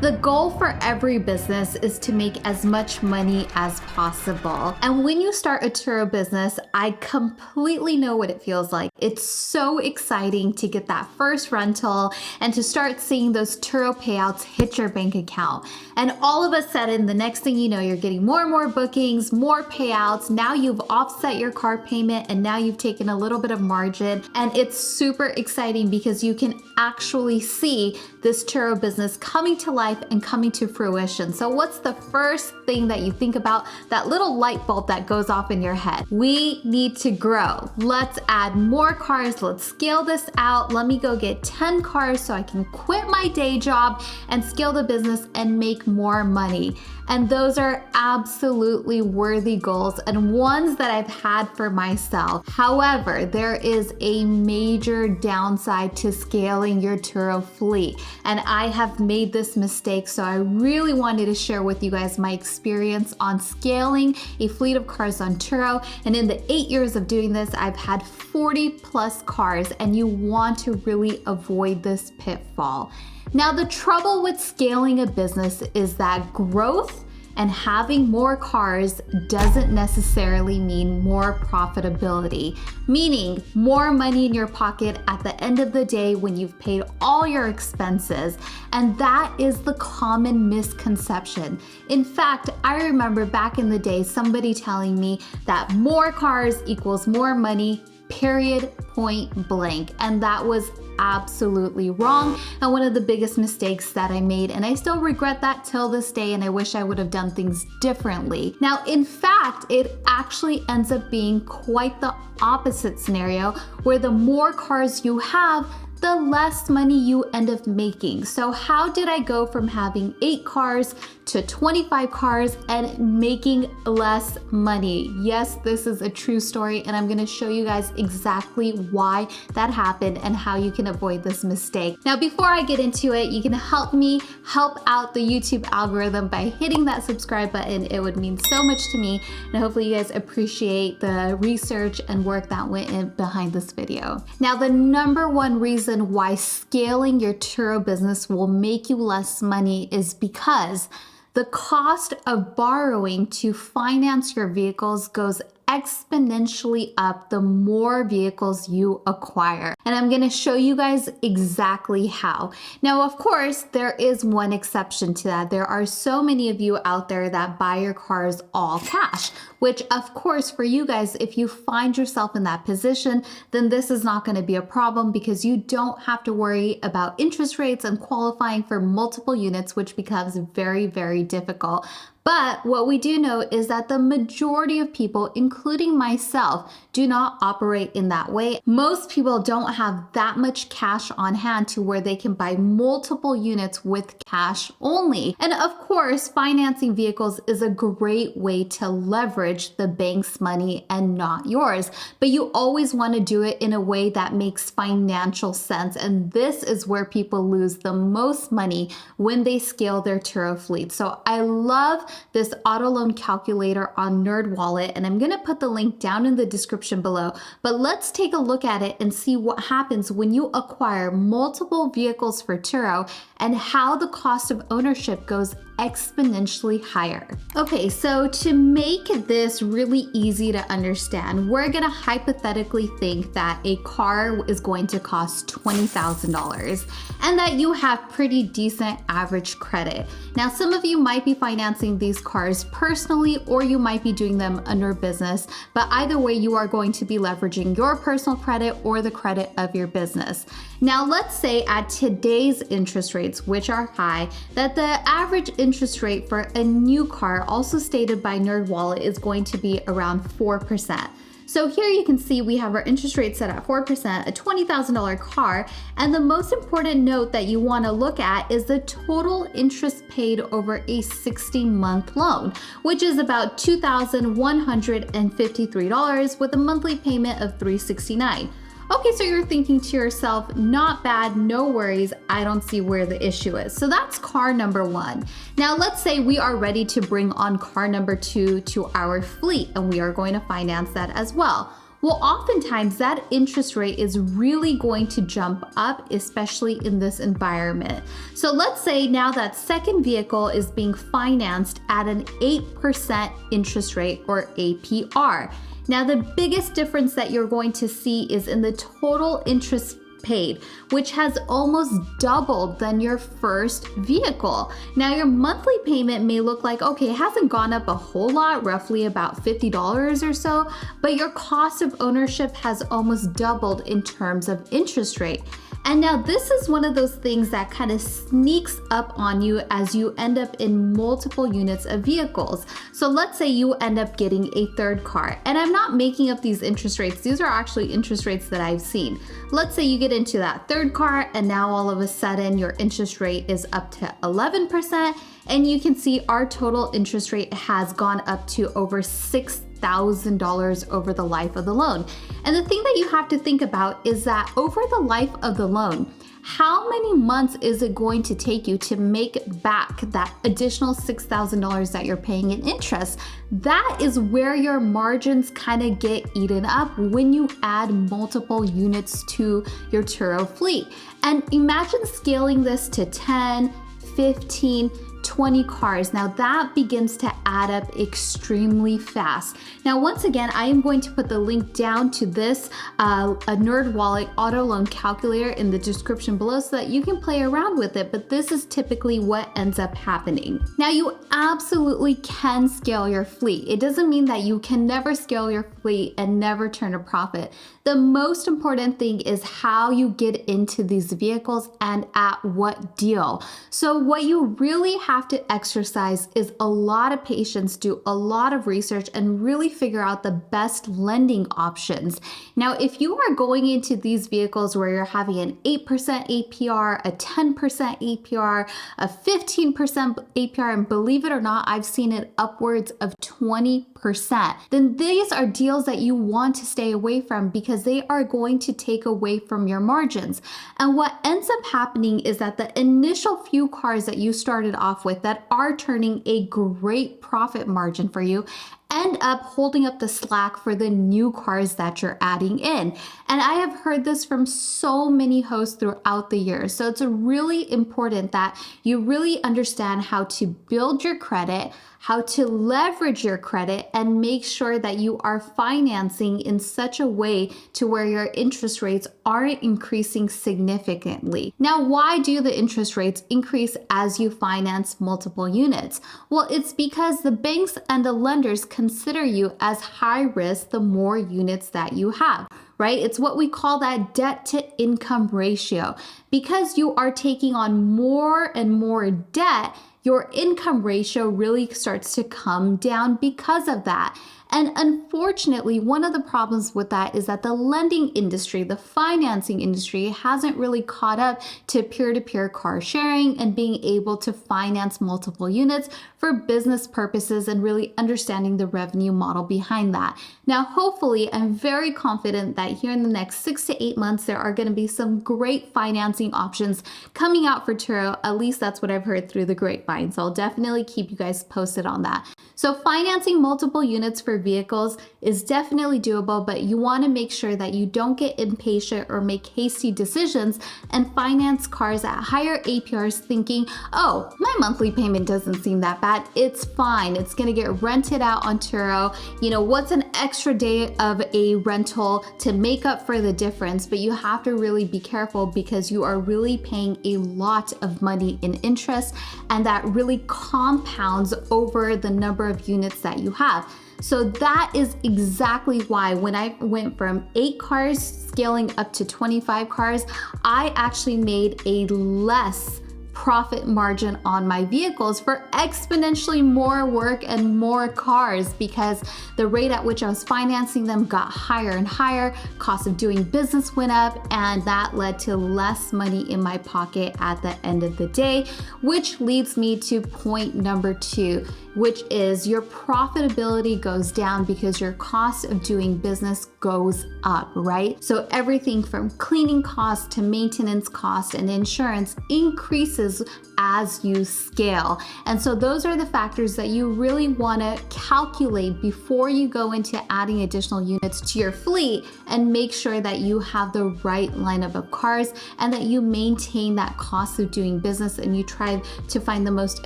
The goal for every business is to make as much money as possible. And when you start a Turo business, I completely know what it feels like. It's so exciting to get that first rental and to start seeing those Turo payouts hit your bank account. And all of a sudden, the next thing you know, you're getting more and more bookings, more payouts. Now you've offset your car payment and now you've taken a little bit of margin. And it's super exciting because you can actually see this Turo business coming to life and coming to fruition. So what's the first thing that you think about? That little light bulb that goes off in your head. We need to grow. Let's add more cars. Let's scale this out. Let me go get 10 cars so I can quit my day job and scale the business and make more money. And those are absolutely worthy goals and ones that I've had for myself. However, there is a major downside to scaling your Turo fleet. And I have made this mistake, so I really wanted to share with you guys my experience on scaling a fleet of cars on Turo. And in the 8 years of doing this, I've had 40 plus cars, and you want to really avoid this pitfall. Now, the trouble with scaling a business is that growth and having more cars doesn't necessarily mean more profitability, meaning more money in your pocket at the end of the day when you've paid all your expenses. And that is the common misconception. In fact, I remember back in the day somebody telling me that more cars equals more money, period, point blank. And that was absolutely wrong and one of the biggest mistakes that I made, and I still regret that till this day, and I wish I would have done things differently. Now, in fact, it actually ends up being quite the opposite scenario, where the more cars you have, the less money you end up making. So how did I go from having 8 cars to 25 cars and making less money? Yes, this is a true story, and I'm gonna show you guys exactly why that happened and how you can avoid this mistake. Now, before I get into it, you can help me help out the YouTube algorithm by hitting that subscribe button. It would mean so much to me, and hopefully you guys appreciate the research and work that went in behind this video. Now, the number one reason why scaling your Turo business will make you less money is because the cost of borrowing to finance your vehicles goes exponentially up the more vehicles you acquire. And I'm gonna show you guys exactly how. Now, of course, there is one exception to that. There are so many of you out there that buy your cars all cash, which of course for you guys, if you find yourself in that position, then this is not gonna be a problem because you don't have to worry about interest rates and qualifying for multiple units, which becomes very, very difficult. But what we do know is that the majority of people, including myself, do not operate in that way. Most people don't have that much cash on hand to where they can buy multiple units with cash only. And of course, financing vehicles is a great way to leverage the bank's money and not yours. But you always want to do it in a way that makes financial sense. And this is where people lose the most money when they scale their Turo fleet. So I love this auto loan calculator on NerdWallet, and I'm gonna put the link down in the description below. But let's take a look at it and see what happens when you acquire multiple vehicles for Turo and how the cost of ownership goes exponentially higher. Okay, so to make this really easy to understand, we're gonna hypothetically think that a car is going to cost $20,000 and that you have pretty decent average credit. Now, some of you might be financing these cars personally, or you might be doing them under business, but either way, you are going to be leveraging your personal credit or the credit of your business. Now, let's say at today's interest rates, which are high, that the average interest rate for a new car, also stated by NerdWallet, is going to be around 4%. So here you can see we have our interest rate set at 4%, a $20,000 car, and the most important note that you want to look at is the total interest paid over a 60-month loan, which is about $2,153 with a monthly payment of $369. Okay, so you're thinking to yourself, not bad, no worries, I don't see where the issue is. So that's car number one. Now let's say we are ready to bring on car number two to our fleet, and we are going to finance that as well. Well, oftentimes that interest rate is really going to jump up, especially in this environment. So let's say now that second vehicle is being financed at an 8% interest rate or APR. Now, the biggest difference that you're going to see is in the total interest paid, which has almost doubled than your first vehicle. Now, your monthly payment may look like, okay, it hasn't gone up a whole lot, roughly about $50 or so, but your cost of ownership has almost doubled in terms of interest rate. And now this is one of those things that kind of sneaks up on you as you end up in multiple units of vehicles. So let's say you end up getting a third car, and I'm not making up these interest rates. These are actually interest rates that I've seen. Let's say you get into that third car and now all of a sudden your interest rate is up to 11%, and you can see our total interest rate has gone up to over $6,000 over the life of the loan. And the thing that you have to think about is that over the life of the loan, how many months is it going to take you to make back that additional $6,000 that you're paying in interest? That is where your margins kind of get eaten up when you add multiple units to your Turo fleet. And imagine scaling this to 10, 15, 20 cars. Now that begins to add up extremely fast. Now, once again, I am going to put the link down to this a NerdWallet auto loan calculator in the description below so that you can play around with it, but this is typically what ends up happening. Now, you absolutely can scale your fleet. It doesn't mean that you can never scale your fleet and never turn a profit. The most important thing is how you get into these vehicles and at what deal. So what you really have to exercise is a lot of patience, do a lot of research, and really figure out the best lending options. Now, if you are going into these vehicles where you're having an 8% APR, a 10% APR, a 15% APR, and believe it or not, I've seen it upwards of 20%, then these are deals that you want to stay away from because they are going to take away from your margins. And what ends up happening is that the initial few cars that you started off with that are turning a great profit margin for you end up holding up the slack for the new cars that you're adding in. And I have heard this from so many hosts throughout the year. So it's really important that you really understand how to build your credit, how to leverage your credit, and make sure that you are financing in such a way to where your interest rates aren't increasing significantly. Now, why do the interest rates increase as you finance multiple units? Well, it's because the banks and the lenders consider you as high risk the more units that you have, right? It's what we call that debt to income ratio. Because you are taking on more and more debt, your income ratio really starts to come down because of that. And unfortunately, one of the problems with that is that the lending industry, the financing industry, hasn't really caught up to peer-to-peer car sharing and being able to finance multiple units for business purposes and really understanding the revenue model behind that. Now, hopefully, I'm very confident that here in the next 6 to 8 months, there are going to be some great financing options coming out for Turo. At least that's what I've heard through the grapevine. So I'll definitely keep you guys posted on that. So financing multiple units for vehicles is definitely doable, but you want to make sure that you don't get impatient or make hasty decisions and finance cars at higher APRs thinking, oh, my monthly payment doesn't seem that bad. It's fine. It's going to get rented out on Turo. You know, what's an extra day of a rental to make up for the difference? But you have to really be careful because you are really paying a lot of money in interest, and that really compounds over the number of units that you have. So that is exactly why when I went from 8 cars scaling up to 25 cars, I actually made a less profit margin on my vehicles for exponentially more work and more cars because the rate at which I was financing them got higher and higher, cost of doing business went up, and that led to less money in my pocket at the end of the day, which leads me to point number 2. which is your profitability goes down because your cost of doing business goes up, right? So everything from cleaning costs to maintenance costs and insurance increases as you scale. And so those are the factors that you really want to calculate before you go into adding additional units to your fleet, and make sure that you have the right lineup of cars and that you maintain that cost of doing business and you try to find the most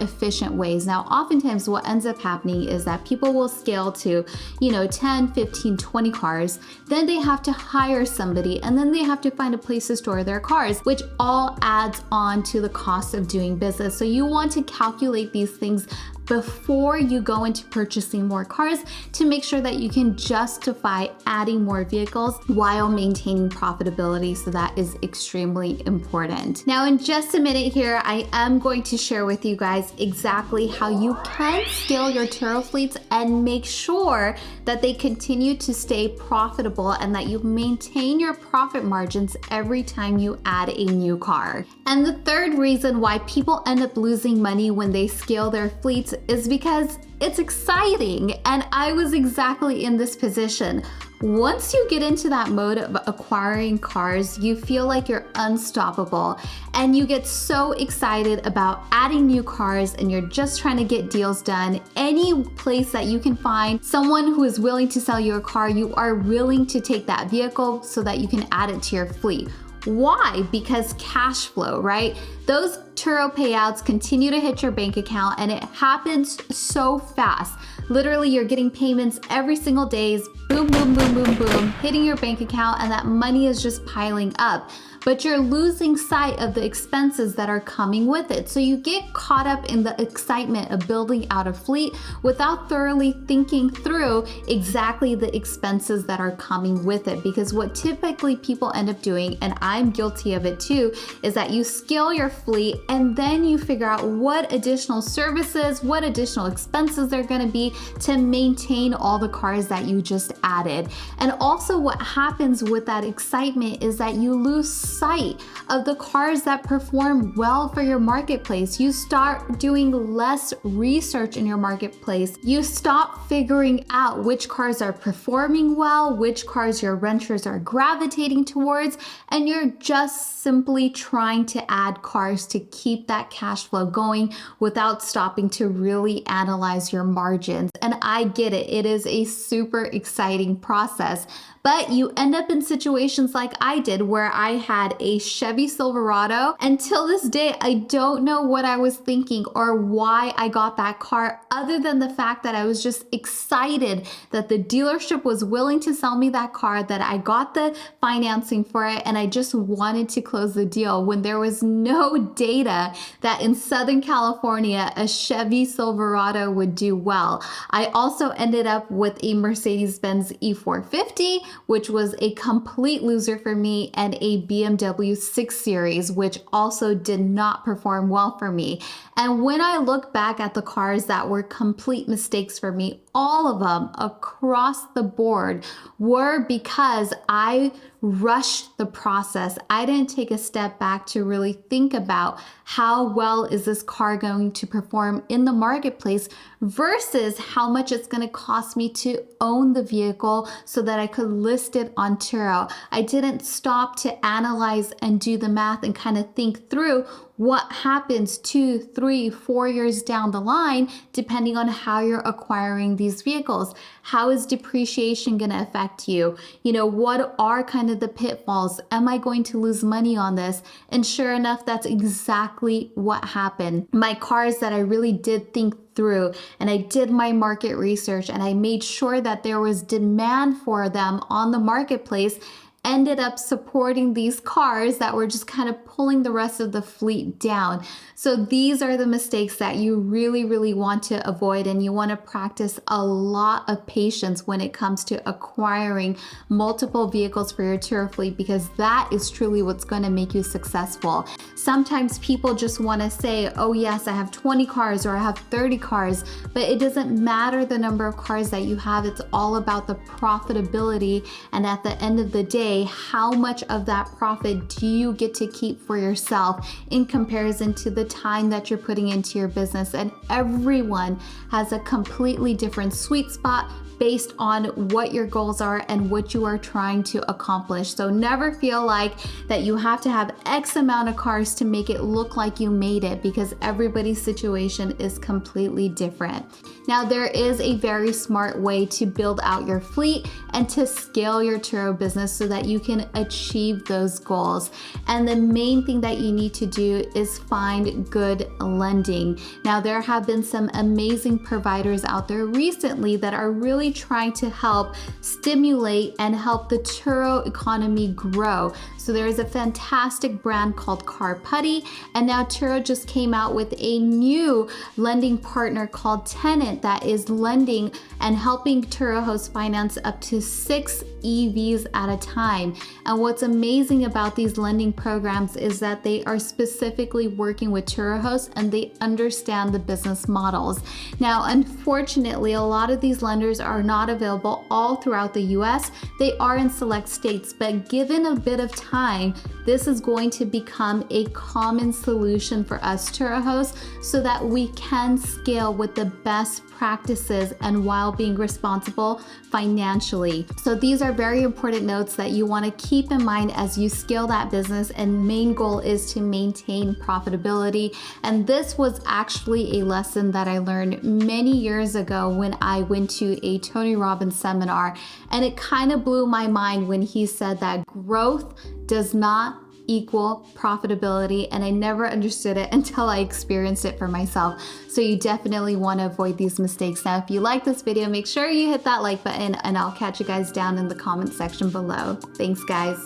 efficient ways. Now, oftentimes what ends up happening is that people will scale to, 10, 15, 20 cars. Then they have to hire somebody, and then they have to find a place to store their cars, which all adds on to the cost of doing business. So you want to calculate these things before you go into purchasing more cars to make sure that you can justify adding more vehicles while maintaining profitability. So that is extremely important. Now, in just a minute here, I am going to share with you guys exactly how you can scale your Turo fleets and make sure that they continue to stay profitable and that you maintain your profit margins every time you add a new car. And the third reason why people end up losing money when they scale their fleets is because it's exciting. And I was exactly in this position. Once you get into that mode of acquiring cars, you feel like you're unstoppable and you get so excited about adding new cars, and you're just trying to get deals done. Any place that you can find someone who is willing to sell you a car, you are willing to take that vehicle so that you can add it to your fleet. Why? Because cash flow, right? Those Turo payouts continue to hit your bank account, and it happens so fast. Literally, you're getting payments every single day, boom, boom, boom, boom, boom, hitting your bank account, and that money is just piling up. But you're losing sight of the expenses that are coming with it. So you get caught up in the excitement of building out a fleet without thoroughly thinking through exactly the expenses that are coming with it. Because what typically people end up doing, and I'm guilty of it too, is that you scale your fleet and then you figure out what additional services, what additional expenses they're gonna be to maintain all the cars that you just added. And also what happens with that excitement is that you lose sight of the cars that perform well for your marketplace. You start doing less research in your marketplace. You stop figuring out which cars are performing well, which cars your renters are gravitating towards, and you're just simply trying to add cars to keep that cash flow going without stopping to really analyze your margins. And I get it. It is a super exciting process. But you end up in situations like I did, where I had a Chevy Silverado. Until this day, I don't know what I was thinking or why I got that car, other than the fact that I was just excited that the dealership was willing to sell me that car, that I got the financing for it, and I just wanted to close the deal, when there was no data that in Southern California, a Chevy Silverado would do well. I also ended up with a Mercedes-Benz E450, which was a complete loser for me, and a BMW 6 Series, which also did not perform well for me. And when I look back at the cars that were complete mistakes for me, all of them across the board were because I rushed the process. I didn't take a step back to really think about how well is this car going to perform in the marketplace versus how much it's going to cost me to own the vehicle so that I could list it on Turo. I didn't stop to analyze and do the math and kind of think through what happens 2, 3, 4 years down the line, depending on how you're acquiring these vehicles. How is depreciation going to affect you? What are kind of the pitfalls? Am I going to lose money on this? And sure enough, that's exactly what happened. My cars that I really did think through, and I did my market research, and I made sure that there was demand for them on the marketplace, ended up supporting these cars that were just kind of pulling the rest of the fleet down. So these are the mistakes that you really, really want to avoid, and you want to practice a lot of patience when it comes to acquiring multiple vehicles for your Turo fleet, because that is truly what's going to make you successful. Sometimes people just want to say, oh yes, I have 20 cars or I have 30 cars, but it doesn't matter the number of cars that you have. It's all about the profitability, and at the end of the day, day, how much of that profit do you get to keep for yourself in comparison to the time that you're putting into your business? And everyone has a completely different sweet spot based on what your goals are and what you are trying to accomplish. So never feel like that you have to have X amount of cars to make it look like you made it, because everybody's situation is completely different. Now, there is a very smart way to build out your fleet and to scale your Turo business so that you can achieve those goals. And the main thing that you need to do is find good lending. Now, there have been some amazing providers out there recently that are really trying to help stimulate and help the Turo economy grow. So there is a fantastic brand called Car Putty, and now Turo just came out with a new lending partner called Tenant that is lending and helping Turo hosts finance up to 6 EVs at a time. And what's amazing about these lending programs is that they are specifically working with Turo hosts and they understand the business models. Now, unfortunately, a lot of these lenders are not available all throughout the US. They are in select states, but given a bit of time, this is going to become a common solution for us Turo hosts so that we can scale with the best practices and while being responsible financially. So these are very important notes that you want to keep in mind as you scale that business, and main goal is to maintain profitability. And this was actually a lesson that I learned many years ago when I went to a Tony Robbins seminar, and it kind of blew my mind when he said that growth does not equal profitability, and I never understood it until I experienced it for myself. So you definitely want to avoid these mistakes. Now, if you like this video, make sure you hit that like button, and I'll catch you guys down in the comment section below. Thanks, guys.